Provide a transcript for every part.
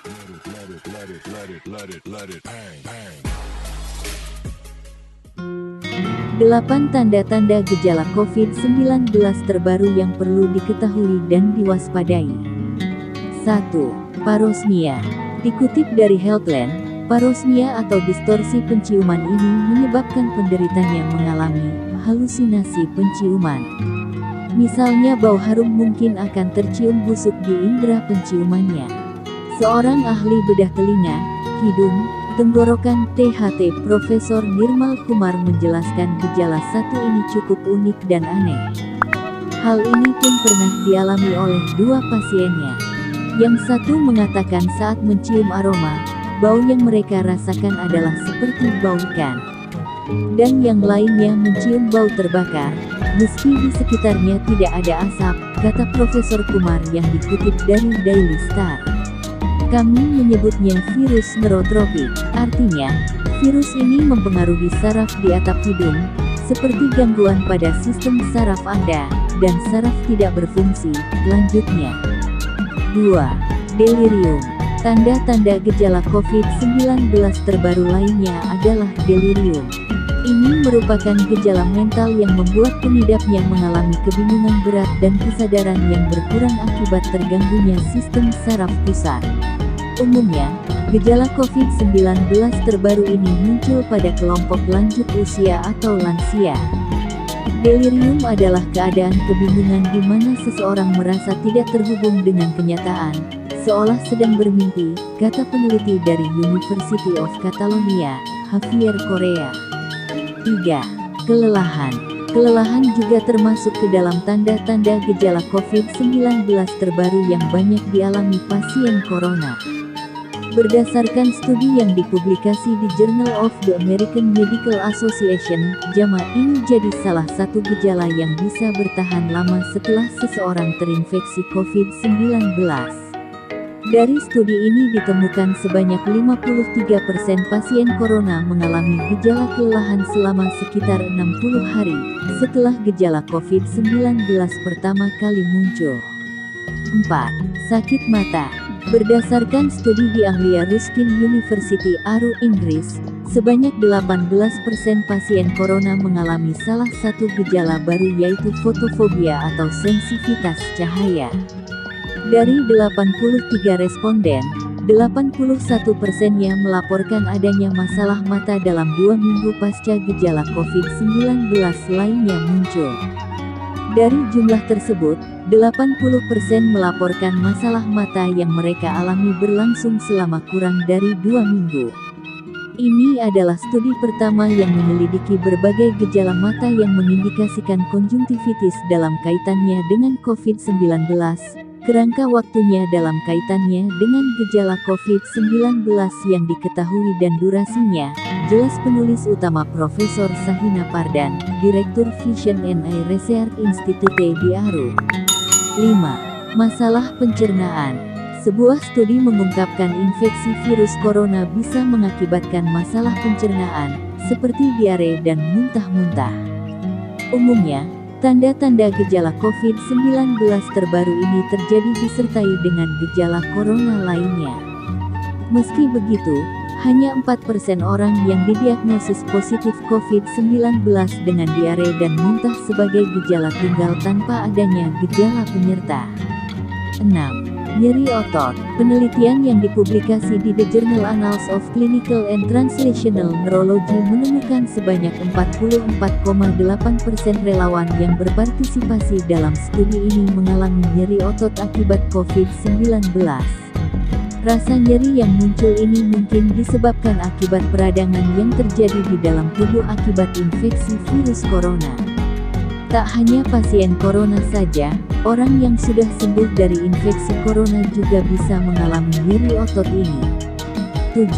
8 tanda-tanda gejala COVID-19 terbaru yang perlu diketahui dan diwaspadai. 1. Parosmia. Dikutip dari Healthline, parosmia atau distorsi penciuman ini menyebabkan penderitanya mengalami halusinasi penciuman. Misalnya bau harum mungkin akan tercium busuk di indera penciumannya. Seorang ahli bedah telinga, hidung, tenggorokan THT Profesor Nirmal Kumar menjelaskan gejala satu ini cukup unik dan aneh. Hal ini pun pernah dialami oleh dua pasiennya. Yang satu mengatakan saat mencium aroma, bau yang mereka rasakan adalah seperti bau ikan. Dan yang lainnya mencium bau terbakar, meski di sekitarnya tidak ada asap, kata Profesor Kumar yang dikutip dari Daily Star. Kami menyebutnya virus neurotropik, artinya, virus ini mempengaruhi saraf di atap hidung, seperti gangguan pada sistem saraf Anda, dan saraf tidak berfungsi, lanjutnya. 2. Delirium. Tanda-tanda gejala COVID-19 terbaru lainnya adalah delirium. Ini merupakan gejala mental yang membuat pengidapnya mengalami kebingungan berat dan kesadaran yang berkurang akibat terganggunya sistem saraf pusat. Umumnya, gejala COVID-19 terbaru ini muncul pada kelompok lanjut usia atau lansia. Delirium adalah keadaan kebingungan di mana seseorang merasa tidak terhubung dengan kenyataan, seolah sedang bermimpi, kata peneliti dari University of Catalonia, Javier Correa. 3. Kelelahan. Kelelahan juga termasuk ke dalam tanda-tanda gejala COVID-19 terbaru yang banyak dialami pasien corona. Berdasarkan studi yang dipublikasi di Journal of the American Medical Association, JAMA, ini jadi salah satu gejala yang bisa bertahan lama setelah seseorang terinfeksi COVID-19. Dari studi ini ditemukan sebanyak 53% pasien corona mengalami gejala kelelahan selama sekitar 60 hari, setelah gejala COVID-19 pertama kali muncul. 4. Sakit mata. Berdasarkan studi di Anglia Ruskin University, Aru, Inggris, sebanyak 18% pasien corona mengalami salah satu gejala baru yaitu fotofobia atau sensitivitas cahaya. Dari 83 responden, 81%-nya melaporkan adanya masalah mata dalam 2 minggu pasca gejala COVID-19 lainnya muncul. Dari jumlah tersebut, 80% melaporkan masalah mata yang mereka alami berlangsung selama kurang dari 2 minggu. Ini adalah studi pertama yang menyelidiki berbagai gejala mata yang mengindikasikan konjungtivitis dalam kaitannya dengan COVID-19. Kerangka waktunya dalam kaitannya dengan gejala COVID-19 yang diketahui dan durasinya, jelas penulis utama Profesor Shahina Pardhan, Direktur Vision and Eye Research Institute di Aru. 5. Masalah pencernaan. Sebuah studi mengungkapkan infeksi virus corona bisa mengakibatkan masalah pencernaan, seperti diare dan muntah-muntah. Umumnya, tanda-tanda gejala COVID-19 terbaru ini terjadi disertai dengan gejala corona lainnya. Meski begitu, hanya 4% orang yang didiagnosis positif COVID-19 dengan diare dan muntah sebagai gejala tunggal tanpa adanya gejala penyerta. 6. Nyeri otot. Penelitian yang dipublikasi di The Journal Annals of Clinical and Translational Neurology menemukan sebanyak 44,8% relawan yang berpartisipasi dalam studi ini mengalami nyeri otot akibat COVID-19. Rasa nyeri yang muncul ini mungkin disebabkan akibat peradangan yang terjadi di dalam tubuh akibat infeksi virus corona. Tak hanya pasien corona saja, orang yang sudah sembuh dari infeksi corona juga bisa mengalami nyeri otot ini. 7.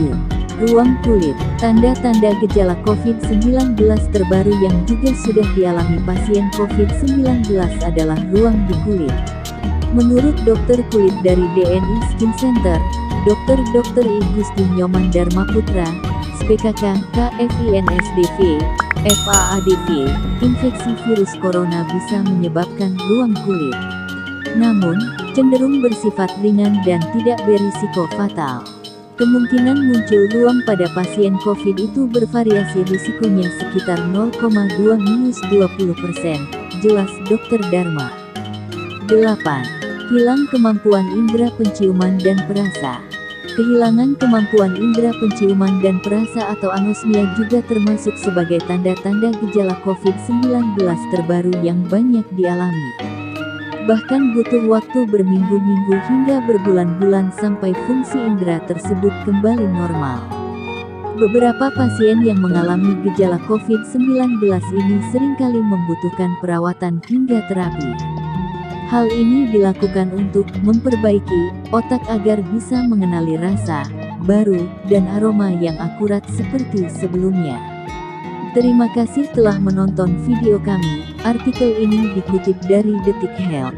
Ruam kulit. Tanda-tanda gejala COVID-19 terbaru yang juga sudah dialami pasien COVID-19 adalah ruam di kulit. Menurut dokter kulit dari DNI Skin Center, Dr. I. Gusti Nyoman Darmaputra, SPKK, KFINSDV, FAADV, infeksi virus corona bisa menyebabkan ruam kulit. Namun, cenderung bersifat ringan dan tidak berisiko fatal. Kemungkinan muncul ruam pada pasien COVID itu bervariasi, risikonya sekitar 0,2–20%, jelas Dr. Dharma. 8. Hilang kemampuan indera penciuman dan perasa. Kehilangan kemampuan indera penciuman dan perasa atau anosmia juga termasuk sebagai tanda-tanda gejala COVID-19 terbaru yang banyak dialami. Bahkan butuh waktu berminggu-minggu hingga berbulan-bulan sampai fungsi indera tersebut kembali normal. Beberapa pasien yang mengalami gejala COVID-19 ini seringkali membutuhkan perawatan hingga terapi. Hal ini dilakukan untuk memperbaiki otak agar bisa mengenali rasa, baru, dan aroma yang akurat seperti sebelumnya. Terima kasih telah menonton video kami. Artikel ini dikutip dari Detik Health.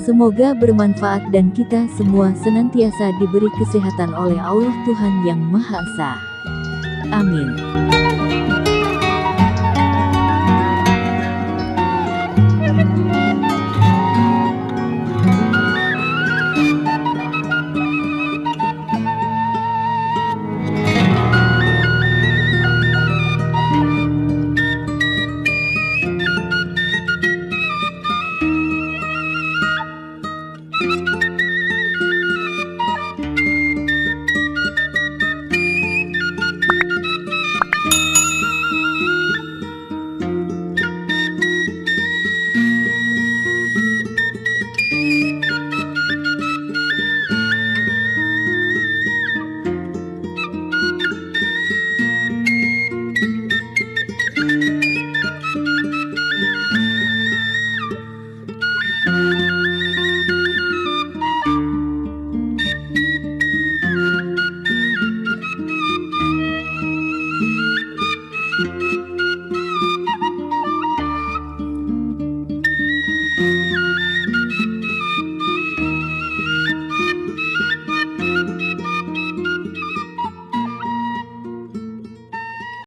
Semoga bermanfaat dan kita semua senantiasa diberi kesehatan oleh Allah Tuhan Yang Maha Esa. Amin.